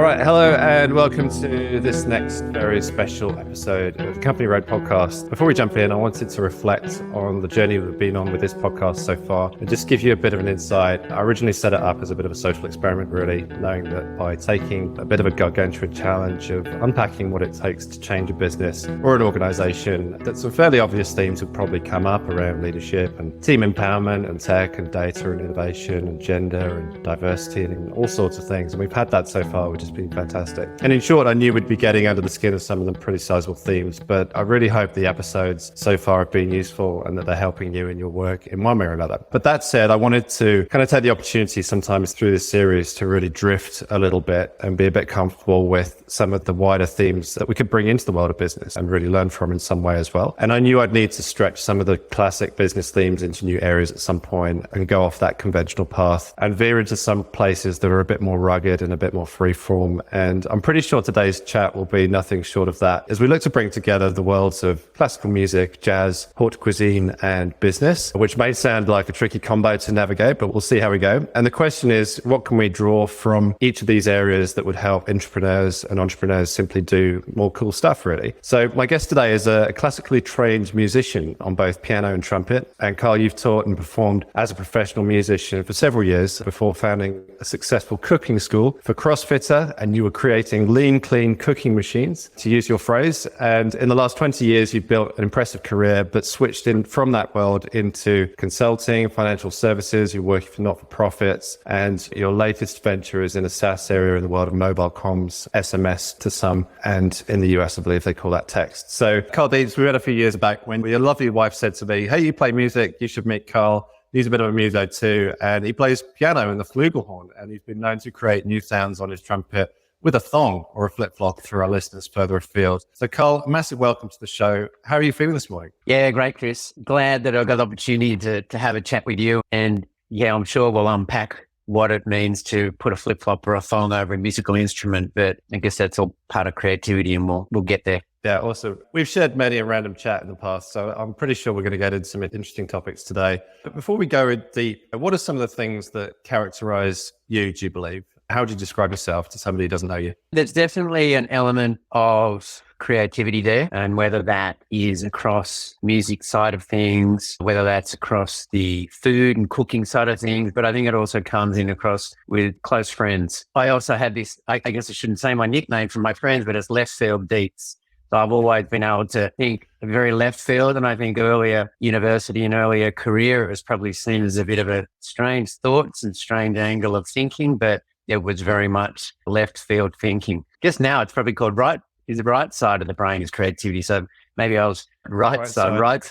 All right, hello and welcome to this next very special episode of the Company Road podcast. Before we jump in, I wanted to reflect on the journey we've been on with this podcast so far and just give you a bit of an insight. I originally set it up as a bit of a social experiment, really, knowing that by taking a bit of a gargantuan challenge of unpacking what it takes to change a business or an organization, that some fairly obvious themes would probably come up around leadership and team empowerment and tech and data and innovation and gender and diversity and all sorts of things. And we've had that so far, which has been fantastic. And in short, I knew we'd be getting under the skin of some of them pretty sizable themes, but I really hope the episodes so far have been useful and that they're helping you in your work in one way or another. But that said, I wanted to kind of take the opportunity sometimes through this series to really drift a little bit and be a bit comfortable with some of the wider themes that we could bring into the world of business and really learn from in some way as well. And I knew I'd need to stretch some of the classic business themes into new areas at some point and go off that conventional path and veer into some places that are a bit more rugged and a bit more freeform. And I'm pretty sure today's chat will be nothing short of that as we look to bring together the worlds of classical music, jazz, haute cuisine, and business, which may sound like a tricky combo to navigate, but we'll see how we go. And the question is, what can we draw from each of these areas that would help entrepreneurs and entrepreneurs simply do more cool stuff, really? So my guest today is a classically trained musician on both piano and trumpet. And Karl, you've taught and performed as a professional musician for several years before founding a successful cooking school for CrossFitter, and you were creating lean, clean cooking machines, to use your phrase. And in the last 20 years, you've built an impressive career, but switched in from that world into consulting, financial services. You're working for not-for-profits, and your latest venture is in a SaaS area in the world of mobile comms, SMS to some, and in the US, I believe they call that text. So Karl Deitz, we met a few years back when your lovely wife said to me, hey, you play music, you should meet Karl. He's a bit of a muso too, and he plays piano and the flugelhorn, and he's been known to create new sounds on his trumpet with a thong or a flip-flop for our listeners further afield. So Karl, massive welcome to the show. How are you feeling this morning? Yeah, great, Chris. Glad that I got the opportunity to have a chat with you. And yeah, I'm sure we'll unpack what it means to put a flip-flop or a thong over a musical instrument, but I guess that's all part of creativity and we'll get there. Yeah, awesome. We've shared many a random chat in the past, so I'm pretty sure we're going to get into some interesting topics today. But before we go in deep, what are some of the things that characterize you, do you believe? How would you describe yourself to somebody who doesn't know you? There's definitely an element of creativity there, and whether that is across music side of things, whether that's across the food and cooking side of things, but I think it also comes in across with close friends. I also had this, I guess I shouldn't say my nickname from my friends, but it's left field Deitz. So I've always been able to think very left field. And I think earlier university and earlier career, it was probably seen as a bit of a strange thoughts and strange angle of thinking, but it was very much left field thinking. Just now it's probably called right side of the brain is creativity. So maybe I was right side. Right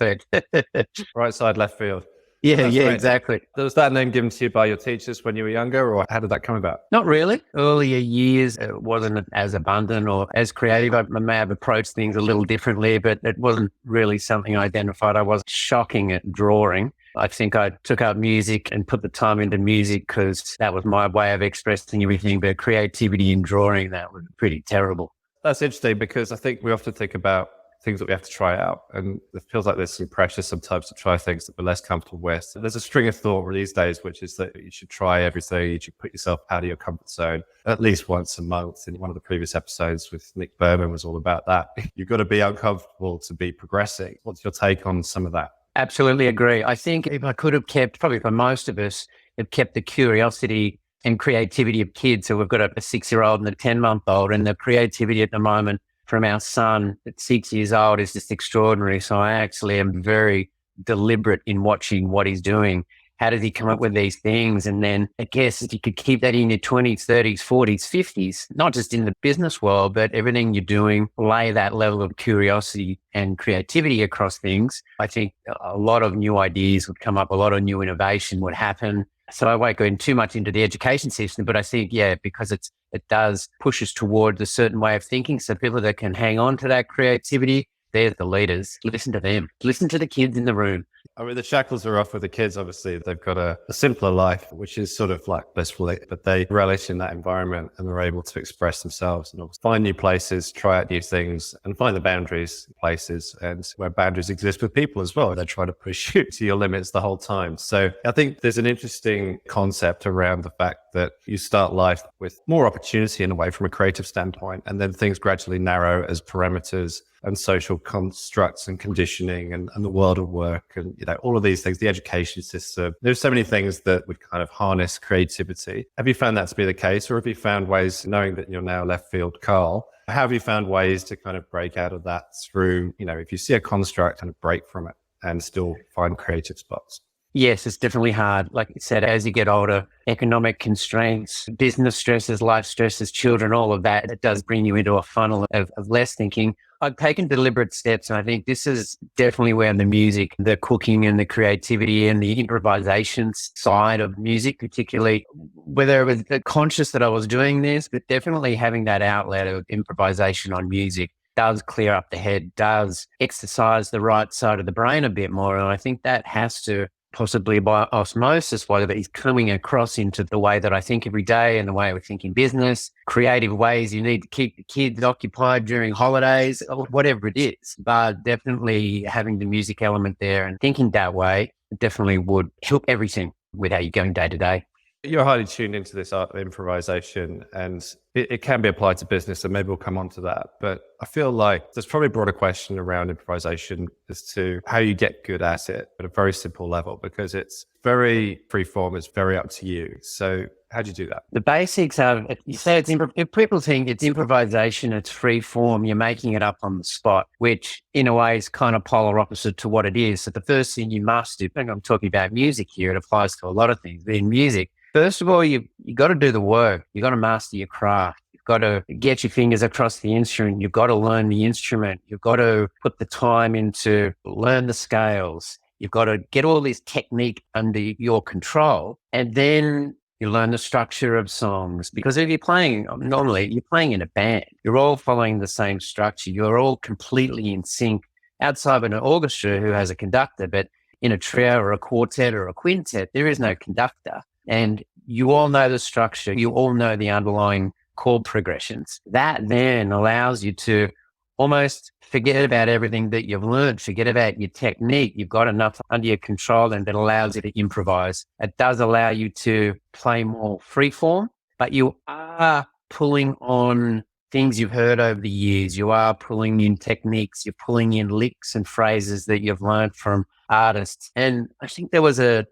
side, left field. Yeah, exactly. Was that name given to you by your teachers when you were younger, or how did that come about? Not really. Earlier years, it wasn't as abundant or as creative. I may have approached things a little differently, but it wasn't really something I identified. I was shocking at drawing. I think I took up music and put the time into music because that was my way of expressing everything. But creativity in drawing, that was pretty terrible. That's interesting because I think we often think about things that we have to try out. And it feels like there's some pressure sometimes to try things that we're less comfortable with. So there's a string of thought these days, which is that you should try everything. You should put yourself out of your comfort zone at least once a month. In one of the previous episodes with Nick Berman was all about that. You've got to be uncomfortable to be progressing. What's your take on some of that? Absolutely agree. I think if I could have kept, probably for most of us, have kept the curiosity and creativity of kids. So we've got a 6-year-old and a 10-month-old, and the creativity at the moment from our son at 6 years old is just extraordinary. So I actually am very deliberate in watching what he's doing. How does he come up with these things? And then I guess if you could keep that in your 20s, 30s, 40s, 50s, not just in the business world, but everything you're doing, lay that level of curiosity and creativity across things. I think a lot of new ideas would come up, a lot of new innovation would happen. So I won't go in too much into the education system, but I think, because it does push us towards a certain way of thinking. So people that can hang on to that creativity, they're the leaders. Listen to them. Listen to the kids in the room. I mean, the shackles are off with the kids. Obviously, they've got a simpler life, which is sort of like blissful, but they relish in that environment and they're able to express themselves and find new places, try out new things and find the boundaries in places, and where boundaries exist with people as well. They try to push you to your limits the whole time. So I think there's an interesting concept around the fact that you start life with more opportunity in a way from a creative standpoint, and then things gradually narrow as parameters and social constructs and conditioning and the world of work and, all of these things, the education system. There's so many things that would kind of harness creativity. Have you found that to be the case, or have you found ways, knowing that you're now left field Karl, how have you found ways to kind of break out of that through, if you see a construct, kind of break from it and still find creative spots? Yes, it's definitely hard. Like you said, as you get older, economic constraints, business stresses, life stresses, children, all of that, it does bring you into a funnel of less thinking. I've taken deliberate steps, and I think this is definitely where the music, the cooking and the creativity and the improvisation side of music, particularly, whether it was conscious that I was doing this, but definitely having that outlet of improvisation on music does clear up the head, does exercise the right side of the brain a bit more. And I think that has to, possibly by osmosis, whether it's coming across into the way that I think every day and the way we think in business, creative ways you need to keep the kids occupied during holidays, or whatever it is. But definitely having the music element there and thinking that way definitely would help everything with how you're going day to day. You're highly tuned into this art of improvisation, and it can be applied to business, and maybe we'll come on to that. But I feel like there's probably a broader question around improvisation as to how you get good at it at a very simple level, because it's very free form, it's very up to you. So how do you do that? The basics are, you say if people think it's improvisation, it's free form, you're making it up on the spot, which in a way is kind of polar opposite to what it is. So the first thing you must do, and I'm talking about music here, it applies to a lot of things, but in music, first of all, you got to do the work. You got to master your craft. You've got to get your fingers across the instrument. You've got to learn the instrument. You've got to put the time into learn the scales. You've got to get all this technique under your control. And then you learn the structure of songs. Because if you're playing, normally you're playing in a band, you're all following the same structure. You're all completely in sync outside of an orchestra who has a conductor. But in a trio or a quartet or a quintet, there is no conductor. And you all know the structure. You all know the underlying chord progressions. That then allows you to almost forget about everything that you've learned, forget about your technique. You've got enough under your control, and that allows you to improvise. It does allow you to play more freeform, but you are pulling on things you've heard over the years. You are pulling in techniques. You're pulling in licks and phrases that you've learned from artists. And I think there was it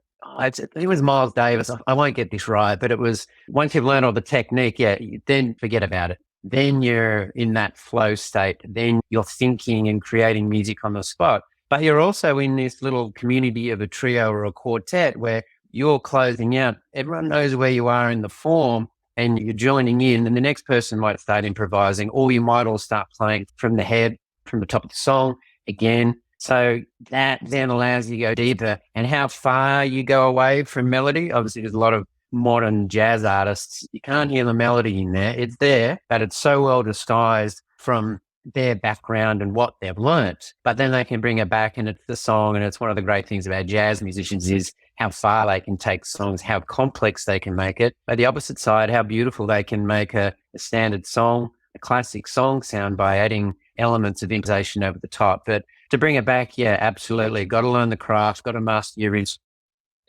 was Miles Davis. I won't get this right, but it was once you've learned all the technique, then forget about it. Then you're in that flow state. Then you're thinking and creating music on the spot. But you're also in this little community of a trio or a quartet where you're closing out. Everyone knows where you are in the form, and you're joining in, and the next person might start improvising, or you might all start playing from the head, from the top of the song again. So that then allows you to go deeper. And how far you go away from melody, obviously there's a lot of modern jazz artists, you can't hear the melody in there. It's there, but it's so well disguised from their background and what they've learnt. But then they can bring it back, and it's the song. And it's one of the great things about jazz musicians is how far they can take songs, how complex they can make it. But the opposite side, how beautiful they can make a standard song, a classic song sound by adding elements of improvisation over the top. But to bring it back, absolutely. Got to learn the craft, got to master your instrument.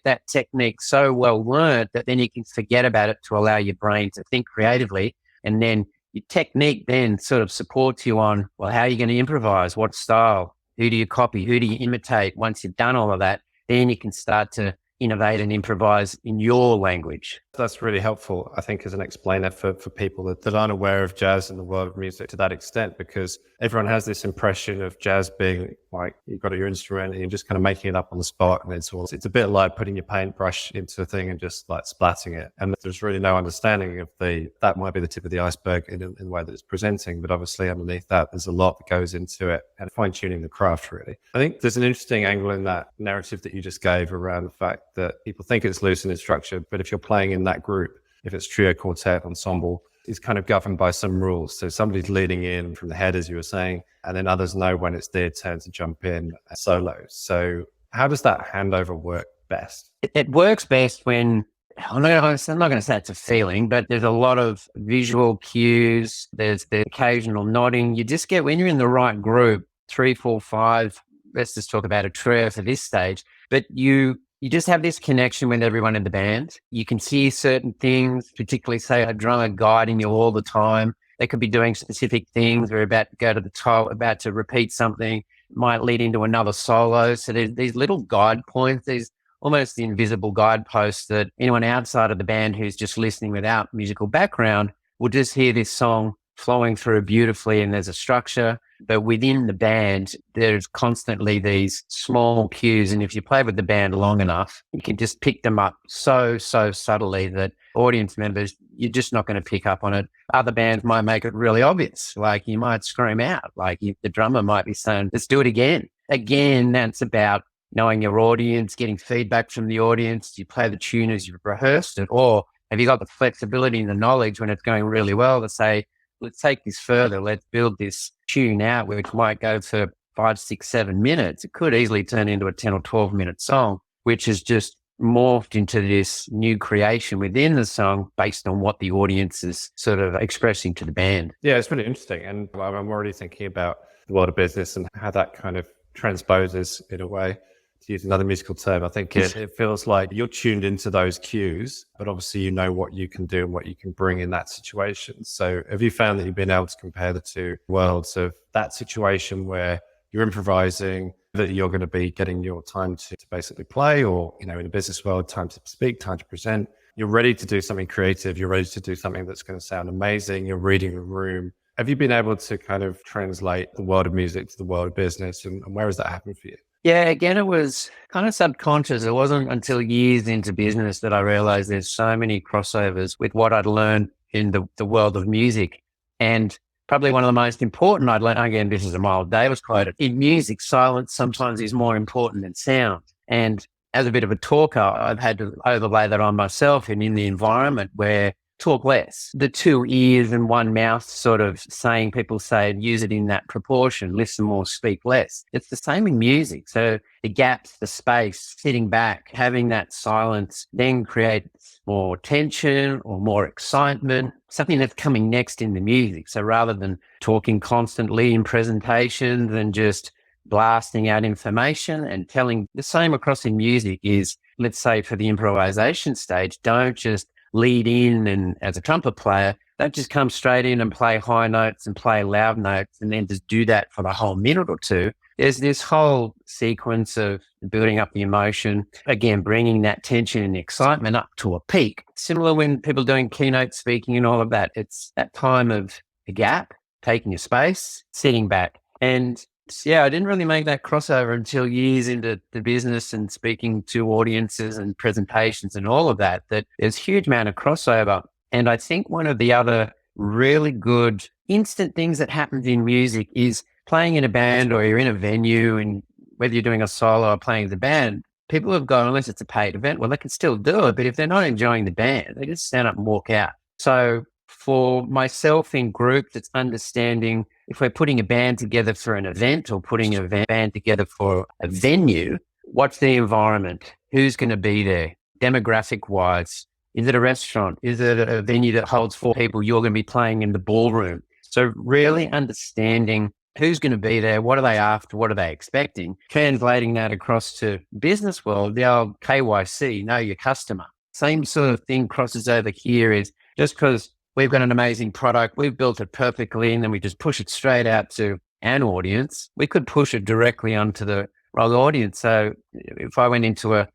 That technique so well learned that then you can forget about it to allow your brain to think creatively. And then your technique then sort of supports you on, well, how are you going to improvise? What style? Who do you copy? Who do you imitate? Once you've done all of that, then you can start to innovate and improvise in your language. That's really helpful, I think, as an explainer for people that aren't aware of jazz and the world of music to that extent, because everyone has this impression of jazz being like you've got your instrument and you're just kind of making it up on the spot, and it's a bit like putting your paintbrush into a thing and just like splatting it. And there's really no understanding of that might be the tip of the iceberg in the way that it's presenting, but obviously underneath that there's a lot that goes into it, and fine-tuning the craft really. I think there's an interesting angle in that narrative that you just gave around the fact that people think it's loose in its structure, but if you're playing in that group, if it's trio, quartet, ensemble, is kind of governed by some rules. So somebody's leading in from the head, as you were saying, and then others know when it's their turn to jump in solo. So How does that handover work best? It works best when, I'm not going to say it's a feeling, but there's a lot of visual cues. There's the occasional nodding. You just get, when you're in the right group, 3, 4, 5, let's just talk about a trio for this stage, but you just have this connection with everyone in the band. You can see certain things, particularly say a drummer guiding you all the time. They could be doing specific things. We're about to go to the top, about to repeat something, might lead into another solo. So there's these little guide points, these almost the invisible guideposts that anyone outside of the band who's just listening without musical background will just hear this song flowing through beautifully, and there's a structure. But within the band, there's constantly these small cues. And if you play with the band long enough, you can just pick them up so subtly that audience members, you're just not going to pick up on it. Other bands might make it really obvious. Like you might scream out, like the drummer might be saying, let's do it again. Again, that's about knowing your audience, getting feedback from the audience. You play the tune as you've rehearsed it, or have you got the flexibility and the knowledge when it's going really well to say, let's take this further. Let's build this tune out, which might go for 5, 6, 7 minutes. It could easily turn into a 10 or 12-minute song, which is just morphed into this new creation within the song based on what the audience is sort of expressing to the band. Yeah, it's really interesting. And I'm already thinking about the world of business and how that kind of transposes in a way. To use another musical term, I think it feels like you're tuned into those cues, but obviously you know what you can do and what you can bring in that situation. So have you found that you've been able to compare the two worlds of that situation where you're improvising, that you're going to be getting your time to basically play, or, in the business world, time to speak, time to present. You're ready to do something creative. You're ready to do something that's going to sound amazing. You're reading the room. Have you been able to kind of translate the world of music to the world of business, and where has that happened for you? Yeah, again, it was kind of subconscious. It wasn't until years into business that I realized there's so many crossovers with what I'd learned in the world of music. And probably one of the most important I'd learned, again, this is a Miles Davis quote, in music, silence sometimes is more important than sound. And as a bit of a talker, I've had to overlay that on myself and in the environment where talk less. The 2 ears and 1 mouth sort of saying, people say, use it in that proportion, listen more, speak less. It's the same in music. So the gaps, the space, sitting back, having that silence then creates more tension or more excitement, something that's coming next in the music. So rather than talking constantly in presentations and just blasting out information and telling, the same across in music is, let's say for the improvisation stage, don't just lead in and as a trumpet player, don't just come straight in and play high notes and play loud notes and then just do that for the whole minute or two. There's this whole sequence of building up the emotion, again, bringing that tension and excitement up to a peak. Similar when people are doing keynote speaking and all of that. It's that time of a gap, taking your space, sitting back. And yeah, I didn't really make that crossover until years into the business and speaking to audiences and presentations and all of that, that there's a huge amount of crossover. And I think one of the other really good instant things that happens in music is playing in a band, or you're in a venue, and whether you're doing a solo or playing with the band, people have gone, unless it's a paid event, well, they can still do it. But if they're not enjoying the band, they just stand up and walk out. So for myself in groups, it's understanding if we're putting a band together for an event or putting a band together for a venue, what's the environment? Who's going to be there? Demographic wise, is it a restaurant? Is it a venue that holds 4 people? You're going to be playing in the ballroom. So really understanding who's going to be there, what are they after, what are they expecting, translating that across to business world, the old KYC, know your customer. Same sort of thing crosses over here, is just because we've got an amazing product, we've built it perfectly, and then we just push it straight out to an audience. We could push it directly onto the wrong audience. So if I went into an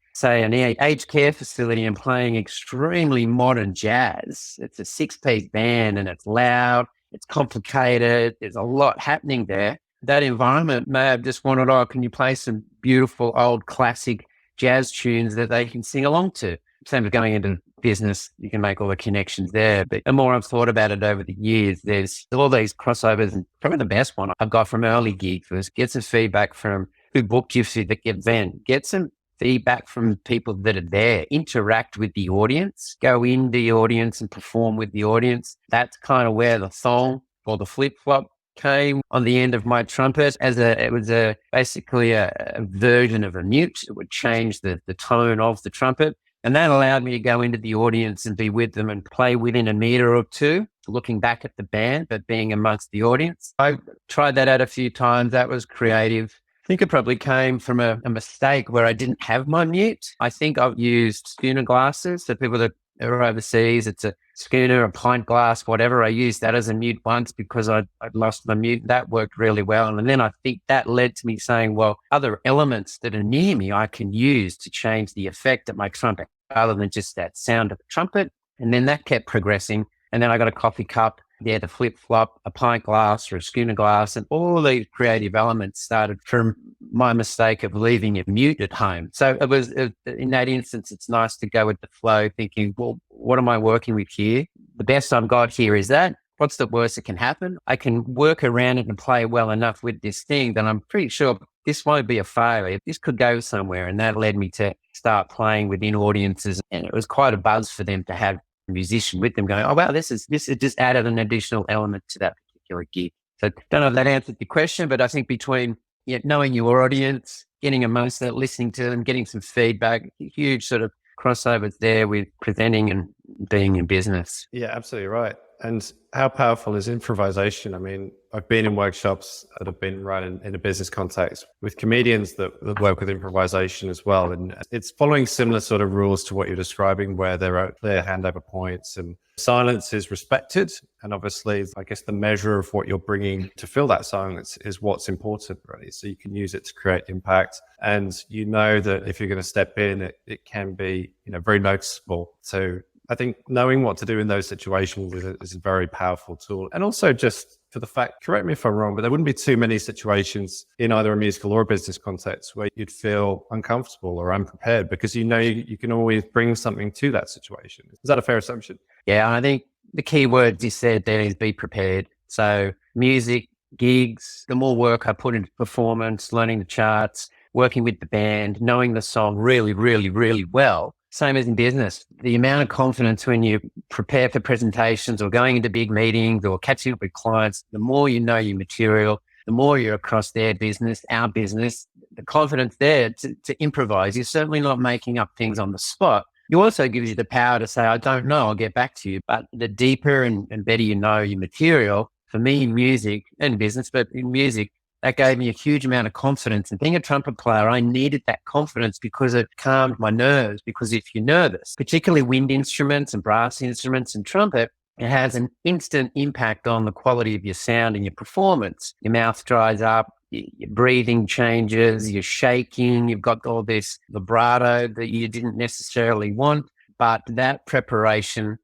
aged care facility and playing extremely modern jazz, it's a 6-piece band and it's loud, it's complicated, there's a lot happening there. That environment may have just wanted, oh, can you play some beautiful old classic jazz tunes that they can sing along to? Same as going into business, you can make all the connections there. But the more I've thought about it over the years, there's all these crossovers. And probably the best one I've got from early gigs was get some feedback from who booked you for the event, get some feedback from people that are there, interact with the audience, go in the audience and perform with the audience. That's kind of where the thong or the flip-flop came on the end of my trumpet it was basically a version of a mute. It would change the tone of the trumpet. And that allowed me to go into the audience and be with them and play within a meter or two, looking back at the band, but being amongst the audience. I tried that out a few times. That was creative. I think it probably came from a mistake where I didn't have my mute. I think I've used schooner glasses. So people that are overseas, it's a schooner, a pint glass, whatever. I used that as a mute once because I'd lost my mute. That worked really well. And then I think that led to me saying, well, other elements that are near me, I can use to change the effect of my trumpet rather than just that sound of the trumpet. And then that kept progressing. And then I got a coffee cup, the flip-flop, a pint glass or a schooner glass, and all these creative elements started from my mistake of leaving it mute at home. So it was, in that instance, it's nice to go with the flow, thinking, well, what am I working with here? The best I've got here is that. What's the worst that can happen? I can work around it and play well enough with this thing that I'm pretty sure this won't be a failure. This could go somewhere. And that led me to start playing within audiences. And it was quite a buzz for them to have a musician with them going, oh, wow, this is just added an additional element to that particular gig. So I don't know if that answered the question, but I think between knowing your audience, getting amongst that, listening to them, getting some feedback, huge sort of crossovers there with presenting and being in business. Yeah, absolutely right. And how powerful is improvisation? I mean, I've been in workshops that have been run in a business context with comedians that work with improvisation as well. And it's following similar sort of rules to what you're describing, where there are clear handover points and silence is respected. And obviously, I guess the measure of what you're bringing to fill that silence is what's important, really. So you can use it to create impact. And you know that if you're going to step in, it can be, very noticeable. So I think knowing what to do in those situations is a very powerful tool. And also just for the fact, correct me if I'm wrong, but there wouldn't be too many situations in either a musical or a business context where you'd feel uncomfortable or unprepared because you can always bring something to that situation. Is that a fair assumption? Yeah, I think the key word you said there is be prepared. So music, gigs, the more work I put into performance, learning the charts, working with the band, knowing the song really, really, really well. Same as in business, the amount of confidence when you prepare for presentations or going into big meetings or catching up with clients, the more you know your material, the more you're across their business, our business, the confidence there to improvise. You're certainly not making up things on the spot. It also gives you the power to say, I don't know, I'll get back to you. But the deeper and better you know your material, for me in music and business, but in music, that gave me a huge amount of confidence. And being a trumpet player, I needed that confidence because it calmed my nerves. Because if you're nervous, particularly wind instruments and brass instruments and trumpet, it has an instant impact on the quality of your sound and your performance. Your mouth dries up, your breathing changes, you're shaking, you've got all this vibrato that you didn't necessarily want. But that preparation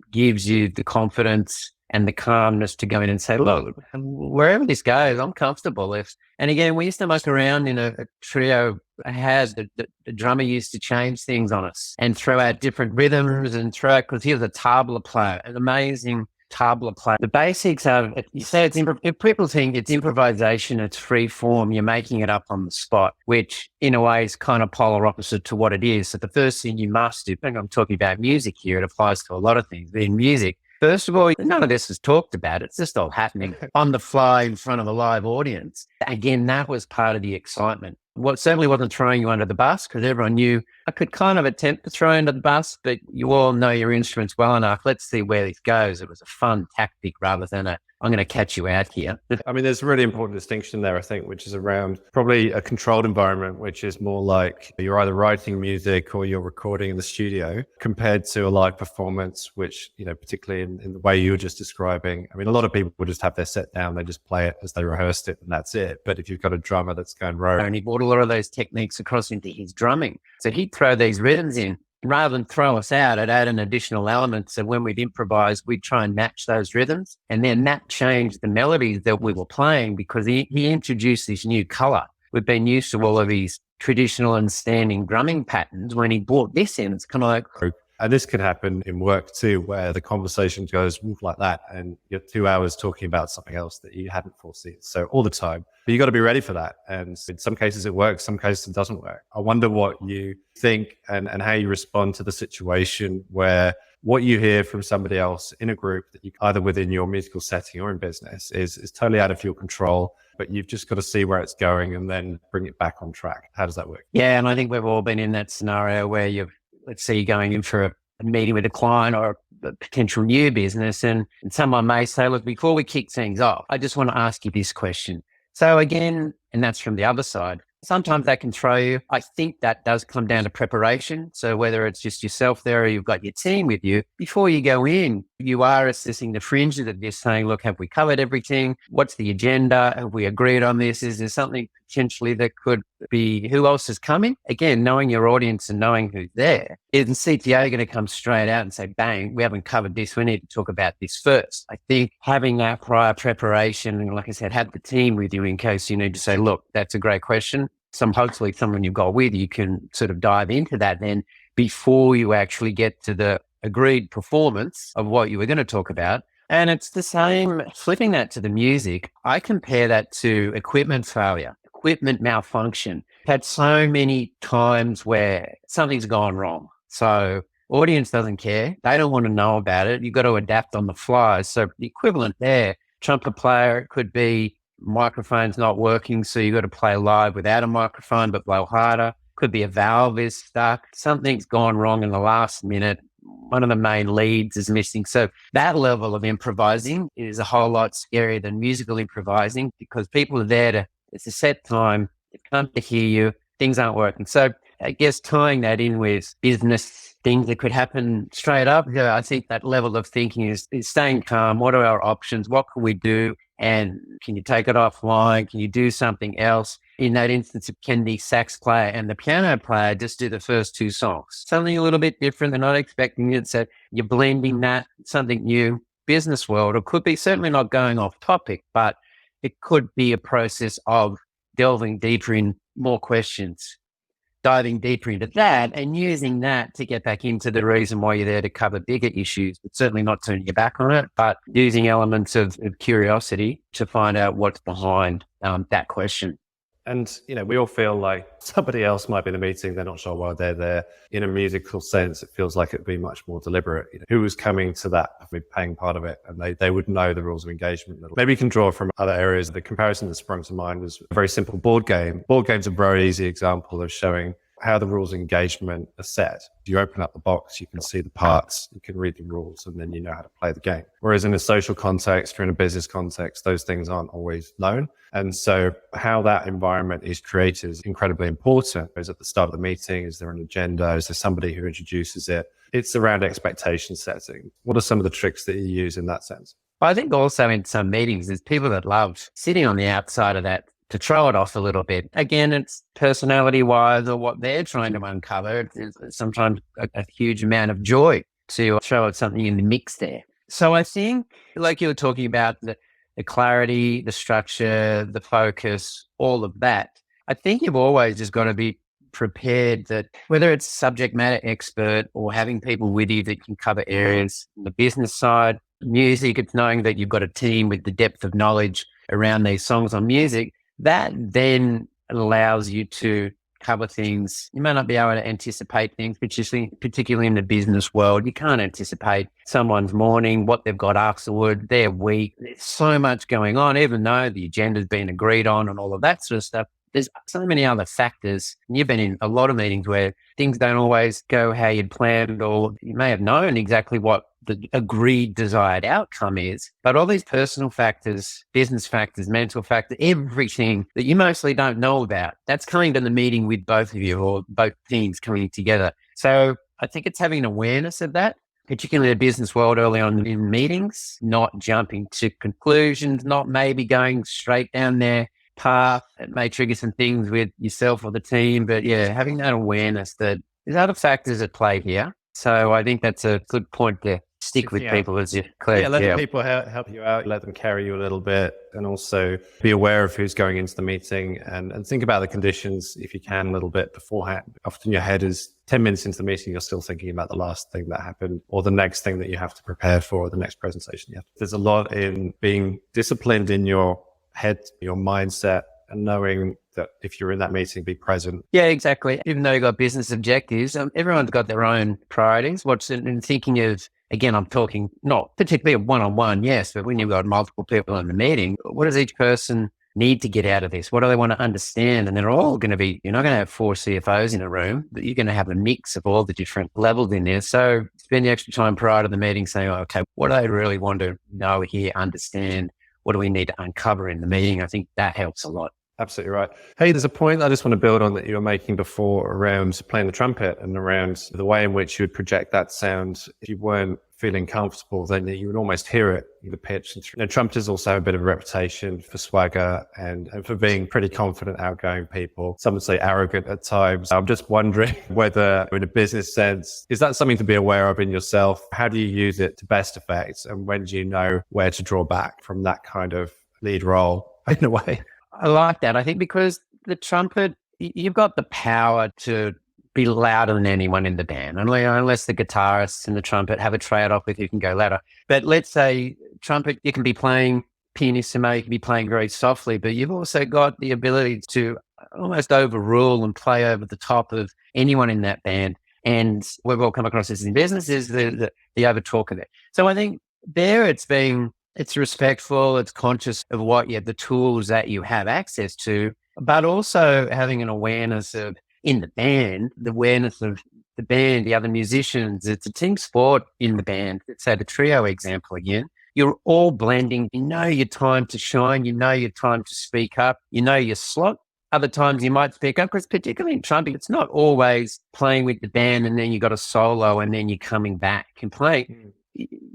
gives you the confidence and the calmness to go in and say, look, wherever this goes, I'm comfortable. And again, we used to muck around in a trio. The drummer used to change things on us and throw out different rhythms because he was a tabla player, an amazing tabla player. The basics are, you say if people think it's improvisation, it's free form, you're making it up on the spot, which in a way is kind of polar opposite to what it is. So the first thing you must do, and I'm talking about music here, it applies to a lot of things, but in music, first of all, none of this is talked about. It's just all happening on the fly in front of a live audience. Again, that was part of the excitement. What certainly wasn't throwing you under the bus because everyone knew I could kind of attempt to throw you under the bus, but you all know your instruments well enough. Let's see where this goes. It was a fun tactic rather than I'm going to catch you out here. I mean, there's a really important distinction there, I think, which is around probably a controlled environment, which is more like you're either writing music or you're recording in the studio compared to a live performance, which, particularly in the way you were just describing, I mean, a lot of people would just have their set down, they just play it as they rehearsed it and that's it. But if you've got a drummer that's going rogue. And he brought a lot of those techniques across into his drumming. So he'd throw these rhythms in. Rather than throw us out, I'd add an additional element. So when we'd improvise, we'd try and match those rhythms. And then that changed the melodies that we were playing because he introduced this new color. We've been used to all of these traditional and standing drumming patterns. When he brought this in, it's kind of like... And this can happen in work too, where the conversation goes like that and you're 2 hours talking about something else that you hadn't foreseen. So all the time, but you got to be ready for that. And in some cases it works, some cases it doesn't work. I wonder what you think and how you respond to the situation where what you hear from somebody else in a group that you either within your musical setting or in business is totally out of your control, but you've just got to see where it's going and then bring it back on track. How does that work? Yeah. And I think we've all been in that scenario where let's say you're going in for a meeting with a client or a potential new business, and someone may say, look, before we kick things off, I just want to ask you this question. So again, and that's from the other side, sometimes that can throw you. I think that does come down to preparation. So whether it's just yourself there or you've got your team with you, before you go in, you are assessing the fringes of this, saying, look, have we covered everything? What's the agenda? Have we agreed on this? Is there something potentially that could be, who else is coming? Again, knowing your audience and knowing who's there. Is the CTO going to come straight out and say, bang, we haven't covered this. We need to talk about this first. I think having that prior preparation, and like I said, have the team with you in case you need to say, look, that's a great question. Hopefully someone you've got with you can sort of dive into that then before you actually get to the agreed performance of what you were going to talk about. And it's the same, flipping that to the music. I compare that to equipment failure, equipment malfunction. I've had so many times where something's gone wrong. So audience doesn't care. They don't want to know about it. You've got to adapt on the fly. So the equivalent there, trumpet player, it could be microphone's not working, so you've got to play live without a microphone but blow harder. Could be a valve is stuck. Something's gone wrong in the last minute. One of the main leads is missing. So that level of improvising is a whole lot scarier than musical improvising, because people are there it's a set time, they've come to hear you, things aren't working. So I guess tying that in with business things that could happen straight up, I think that level of thinking is staying calm. What are our options? What can we do? And can you take it offline? Can you do something else? In that instance, can the sax player and the piano player just do the first two songs? Something a little bit different. They're not expecting it. So you're blending that, something new. Business world, it could be certainly not going off topic, but it could be a process of delving deeper in more questions, diving deeper into that and using that to get back into the reason why you're there to cover bigger issues, but certainly not turning your back on it, but using elements of curiosity to find out what's behind that question. And, we all feel like somebody else might be in the meeting. They're not sure why they're there. In a musical sense, it feels like it'd be much more deliberate. Who was coming to that, paying part of it, and they would know the rules of engagement. Maybe you can draw from other areas. The comparison that sprung to mind was a very simple board game. Board game's a very easy example of showing how the rules of engagement are set. You open up the box, you can see the parts, you can read the rules, and then you know how to play the game. Whereas in a social context or in a business context, those things aren't always known. And so how that environment is created is incredibly important. Is at the start of the meeting, is there an agenda? Is there somebody who introduces it? It's around expectation setting. What are some of the tricks that you use in that sense? I think also in some meetings, there's people that love sitting on the outside of that to throw it off a little bit. Again, it's personality-wise or what they're trying to uncover. It's sometimes a huge amount of joy to throw something in the mix there. So I think, like you were talking about, the clarity, the structure, the focus, all of that, I think you've always just got to be prepared that whether it's subject matter expert or having people with you that can cover areas on the business side, music, it's knowing that you've got a team with the depth of knowledge around these songs on music. That then allows you to cover things. You may not be able to anticipate things, particularly in the business world. You can't anticipate someone's morning, what they've got afterward, their week. There's so much going on, even though the agenda's been agreed on and all of that sort of stuff. There's so many other factors. And you've been in a lot of meetings where things don't always go how you'd planned, or you may have known exactly what the agreed desired outcome is. But all these personal factors, business factors, mental factors, everything that you mostly don't know about, that's coming to the meeting with both of you or both teams coming together. So I think it's having an awareness of that, particularly in the business world early on in meetings, not jumping to conclusions, not maybe going straight down their path. It may trigger some things with yourself or the team, but yeah, having that awareness that there's other factors at play here. So I think that's a good point to stick with people as you clear. Yeah, let people help you out, let them carry you a little bit, and also be aware of who's going into the meeting and think about the conditions if you can a little bit beforehand. Often your head is 10 minutes into the meeting, you're still thinking about the last thing that happened or the next thing that you have to prepare for or the next presentation you have. There's a lot in being disciplined in your head, your mindset, and knowing that if you're in that meeting, be present. Yeah, exactly. Even though you've got business objectives, everyone's got their own priorities. What's in thinking of again, I'm talking not particularly a one-on-one, yes, but when you've got multiple people in the meeting, what does each person need to get out of this? What do they want to understand? And they're all going to be, you're not going to have 4 CFOs in a room, but you're going to have a mix of all the different levels in there. So spend the extra time prior to the meeting saying, okay, what do they really want to know here, understand? What do we need to uncover in the meeting? I think that helps a lot. Absolutely right. Hey, there's a point I just want to build on that you were making before around playing the trumpet and around the way in which you would project that sound. If you weren't feeling comfortable, then you would almost hear it in the pitch. And trumpeters also have a bit of a reputation for swagger and for being pretty confident, outgoing people. Some would say arrogant at times. I'm just wondering whether in a business sense, is that something to be aware of in yourself? How do you use it to best effect? And when do you know where to draw back from that kind of lead role in a way? I like that. I think because the trumpet, you've got the power to be louder than anyone in the band, unless the guitarists and the trumpet have a trade-off with who can go louder. But let's say trumpet, you can be playing pianissimo, you can be playing very softly, but you've also got the ability to almost overrule and play over the top of anyone in that band. And we've all come across this in business is the over-talker there. So I think there it's respectful, it's conscious of what the tools that you have access to, but also having an awareness of in the band, the awareness of the band, the other musicians. It's a team sport in the band. Let's say the trio example again. You're all blending. You know your time to shine. You know your time to speak up. You know your slot. Other times you might speak up because particularly in trumpet, it's not always playing with the band and then you got a solo and then you're coming back and playing.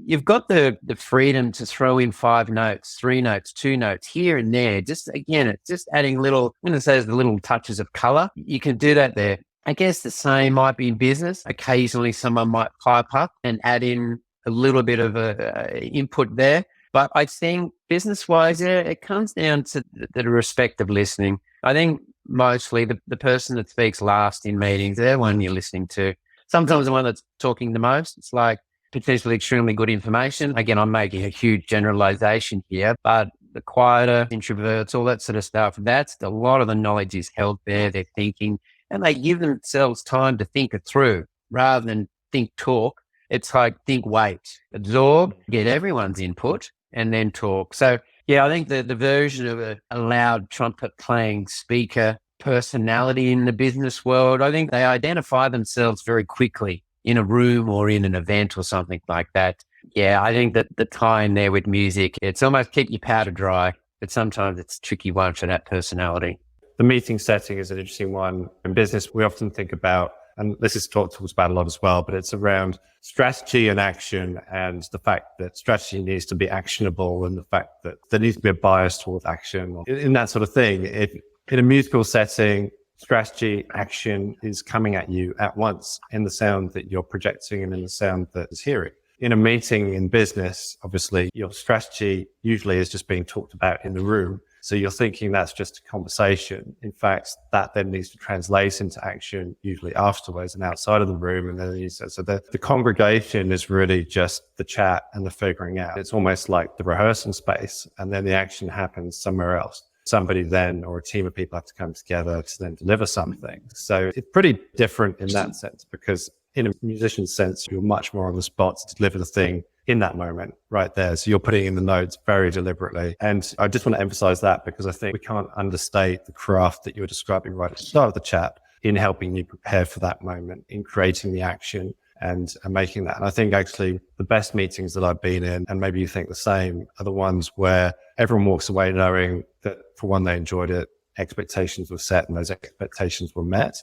You've got the freedom to throw in 5 notes, 3 notes, 2 notes here and there. Just again, it's just adding little, I'm going to say the little touches of color. You can do that there. I guess the same might be in business. Occasionally someone might pipe up and add in a little bit of a input there. But I think business-wise, it comes down to the respect of listening. I think mostly the person that speaks last in meetings, they're the one you're listening to. Sometimes the one that's talking the most, it's like, potentially extremely good information. Again, I'm making a huge generalization here, but the quieter introverts, all that sort of stuff, that's a lot of the knowledge is held there. They're thinking and they give themselves time to think it through rather than think talk. It's like think, wait, absorb, get everyone's input and then talk. So yeah, I think the version of a loud trumpet playing speaker personality in the business world, I think they identify themselves very quickly in a room or in an event or something like that. Yeah, I think that the time there with music, it's almost keep your powder dry, but sometimes it's a tricky one for that personality. The meeting setting is an interesting one. In business, we often think about, and this is talked about a lot as well, but it's around strategy and action and the fact that strategy needs to be actionable and the fact that there needs to be a bias towards action or in that sort of thing. In a musical setting, strategy, action is coming at you at once in the sound that you're projecting and in the sound that is hearing. In a meeting in business, obviously, your strategy usually is just being talked about in the room. So you're thinking that's just a conversation. In fact, that then needs to translate into action, usually afterwards and outside of the room. And then so the congregation is really just the chat and the figuring out. It's almost like the rehearsal space, and then the action happens somewhere else. Somebody then or a team of people have to come together to then deliver something. So it's pretty different in that sense, because in a musician's sense, you're much more on the spot to deliver the thing in that moment right there. So you're putting in the notes very deliberately. And I just want to emphasize that because I think we can't understate the craft that you were describing right at the start of the chat in helping you prepare for that moment, in creating the action and making that. And I think actually the best meetings that I've been in, and maybe you think the same, are the ones where everyone walks away knowing that for one, they enjoyed it, expectations were set and those expectations were met,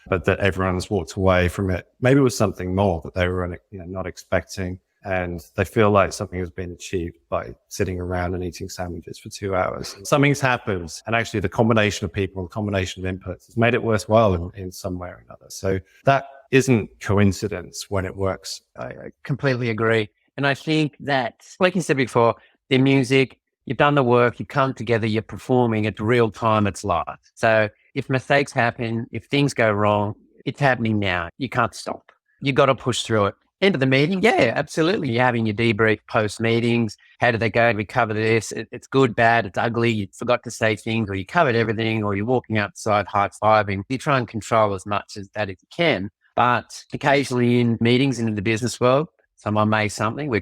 but that everyone's walked away from it maybe with something more that they were not expecting. And they feel like something has been achieved by sitting around and eating sandwiches for 2 hours. Something's happened. And actually the combination of people and the combination of inputs has made it worthwhile in some way or another. So that isn't coincidence when it works. I completely agree. And I think that, like you said before, the music, you've done the work, you come together, you're performing, it's real time, it's live. So if mistakes happen, if things go wrong, it's happening now. You can't stop. You got to push through it. End of the meeting, yeah, absolutely. You're having your debrief post meetings. How did they go? We covered this. It's good, bad, it's ugly. You forgot to say things, or you covered everything, or you're walking outside high-fiving. You try and control as much as that as you can. But occasionally in meetings in the business world, Someone may something,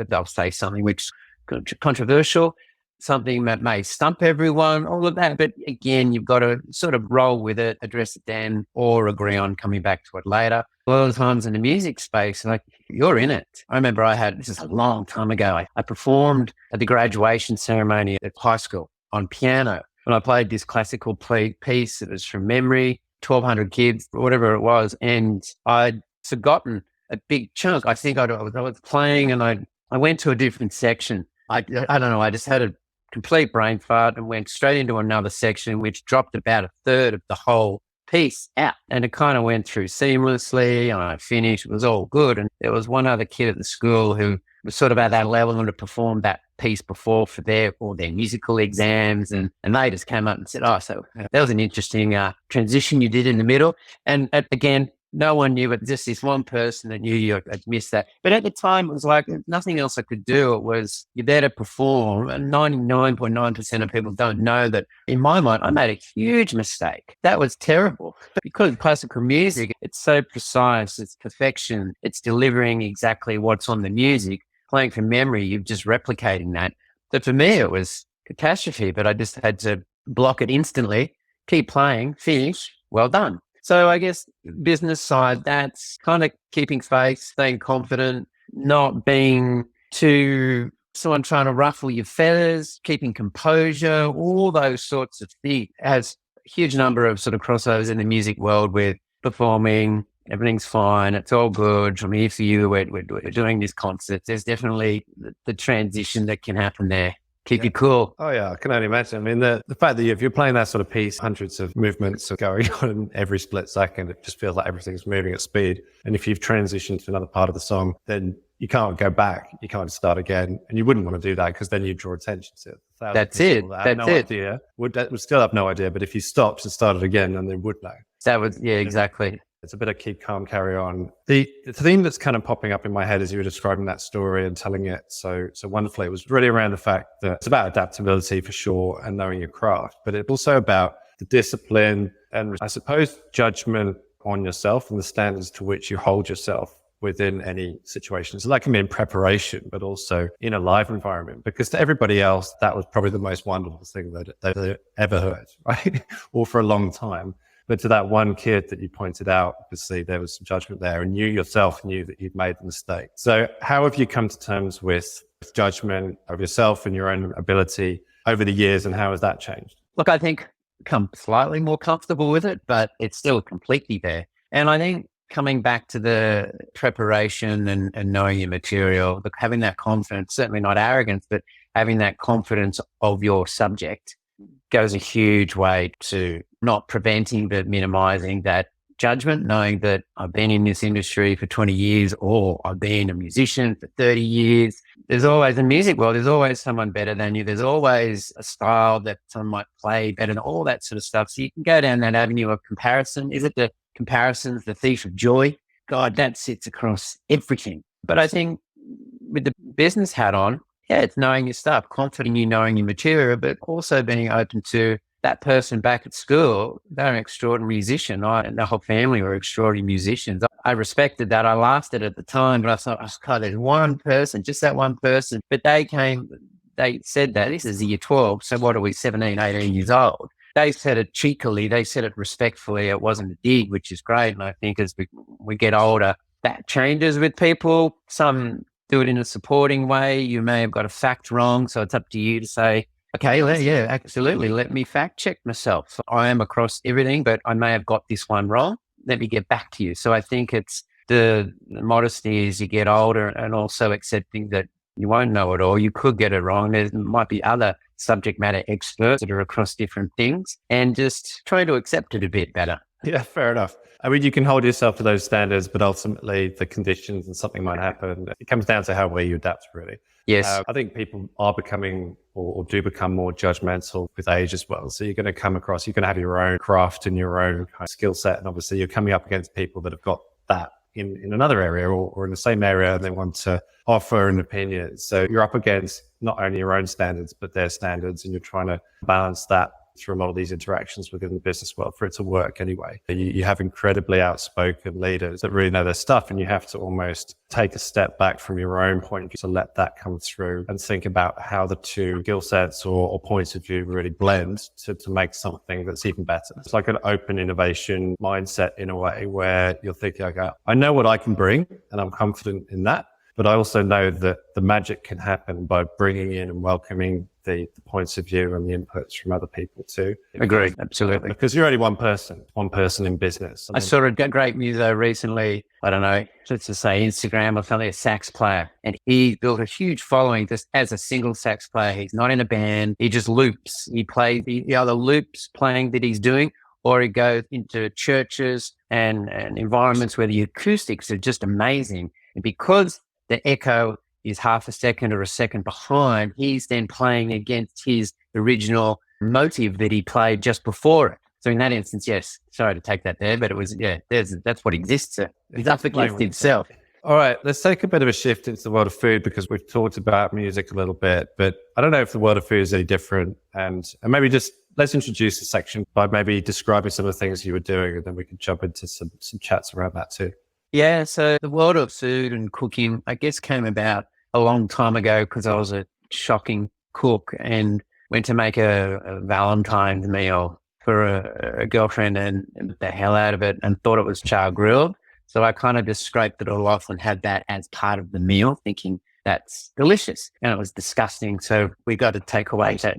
they'll say something which is controversial, something that may stump everyone, all of that. But again, you've got to sort of roll with it, address it then, or agree on coming back to it later. A lot of times in the music space, like, you're in it. I remember this is a long time ago, I performed at the graduation ceremony at high school on piano. And I played this classical piece. It was from memory, 1,200 kids, whatever it was. And I'd forgotten a big chunk. I think I was playing and I went to a different section. I don't know. I just had a complete brain fart and went straight into another section, which dropped about a third of the whole piece out. And it kind of went through seamlessly and I finished. It was all good. And there was one other kid at the school who was sort of at that level and had performed that piece before for their musical exams. And they just came up and said, so that was an interesting transition you did in the middle. And again, no one knew, but just this one person that knew you had missed that. But at the time, it was like nothing else I could do. It was, you're there to perform. And 99.9% of people don't know that, in my mind, I made a huge mistake. That was terrible. But because classical music, it's so precise, it's perfection, it's delivering exactly what's on the music. Playing from memory, you're just replicating that. So for me, it was catastrophe, but I just had to block it instantly, keep playing, finish, well done. So I guess business side, that's kind of keeping faith, staying confident, not being too someone trying to ruffle your feathers, keeping composure, all those sorts of things. It has a huge number of sort of crossovers in the music world with performing, everything's fine, it's all good. I'm here for you, we're doing this concert. There's definitely the transition that can happen there. Keep you cool. Oh yeah, I can only imagine. I mean, the fact that if you're playing that sort of piece, hundreds of movements are going on in every split second, it just feels like everything's moving at speed. And if you've transitioned to another part of the song, then you can't go back. You can't start again. And you wouldn't want to do that because then you draw attention to it. That's it. Idea, would still have no idea. But if you stopped and started again, then they would know. Exactly. It's a bit of keep calm, carry on. The theme that's kind of popping up in my head as you were describing that story and telling it so wonderfully, it was really around the fact that it's about adaptability for sure and knowing your craft, but it's also about the discipline and I suppose judgment on yourself and the standards to which you hold yourself within any situation. So that can be in preparation, but also in a live environment, because to everybody else, that was probably the most wonderful thing that they've ever heard, right? Or for a long time. But to that one kid that you pointed out, obviously there was some judgment there and you yourself knew that you'd made the mistake. So how have you come to terms with judgment of yourself and your own ability over the years, and how has that changed? Look, I think I'm slightly more comfortable with it, but it's still completely there. And I think coming back to the preparation and knowing your material, having that confidence, certainly not arrogance, but having that confidence of your subject goes a huge way to not preventing, but minimizing that judgment, knowing that I've been in this industry for 20 years or I've been a musician for 30 years. There's always, in music world, there's always someone better than you. There's always a style that someone might play better, and all that sort of stuff. So you can go down that avenue of comparison. Is it the comparison's the thief of joy? God, that sits across everything. But I think with the business hat on, it's knowing your stuff, confident in you knowing your material, but also being open to that person back at school. They're an extraordinary musician. And the whole family were extraordinary musicians. I respected that. I laughed at it at the time, but I thought, God, there's one person, just that one person. But they said that, this is year 12. So what are we, 17, 18 years old? They said it cheekily. They said it respectfully. It wasn't a dig, which is great. And I think as we get older, that changes with people. Some do it in a supporting way. You may have got a fact wrong. So it's up to you to say, okay, yeah, absolutely. Let me fact check myself. I am across everything, but I may have got this one wrong. Let me get back to you. So I think it's the modesty as you get older, and also accepting that you won't know it all. You could get it wrong. There might be other subject matter experts that are across different things, and just trying to accept it a bit better. Yeah, fair enough. I mean, you can hold yourself to those standards, but ultimately the conditions and something might happen. It comes down to how well you adapt, really. Yes. I think people are becoming or do become more judgmental with age as well. So you're going to come across, you're going to have your own craft and your own kind of skill set. And obviously you're coming up against people that have got that in another area or in the same area, and they want to offer an opinion. So you're up against not only your own standards, but their standards, and you're trying to balance that through a lot of these interactions within the business world for it to work anyway. You have incredibly outspoken leaders that really know their stuff, and you have to almost take a step back from your own point of view to let that come through and think about how the two skill sets or points of view really blend to make something that's even better. It's like an open innovation mindset in a way where you're thinking, okay, I know what I can bring and I'm confident in that. But I also know that the magic can happen by bringing in and welcoming the points of view and the inputs from other people too. Agreed, absolutely. Because you're only one person in business. I saw a great muso recently, I don't know, let's just say Instagram or something, a sax player. And he built a huge following just as a single sax player. He's not in a band. He just loops. He plays the other loops playing that he's doing, or he goes into churches and environments where the acoustics are just amazing. And because the echo is half a second or a second behind, he's then playing against his original motive that he played just before it. So in that instance, yes, sorry to take that there, but it was, that's what exists. It's up against himself. All right, let's take a bit of a shift into the world of food, because we've talked about music a little bit, but I don't know if the world of food is any different. And maybe just let's introduce the section by maybe describing some of the things you were doing, and then we can jump into some chats around that too. Yeah, so the world of food and cooking, I guess, came about a long time ago because I was a shocking cook and went to make a Valentine's meal for a girlfriend and the hell out of it and thought it was char grilled. So I kind of just scraped it all off and had that as part of the meal, thinking that's delicious. And it was disgusting. So we got to take away that.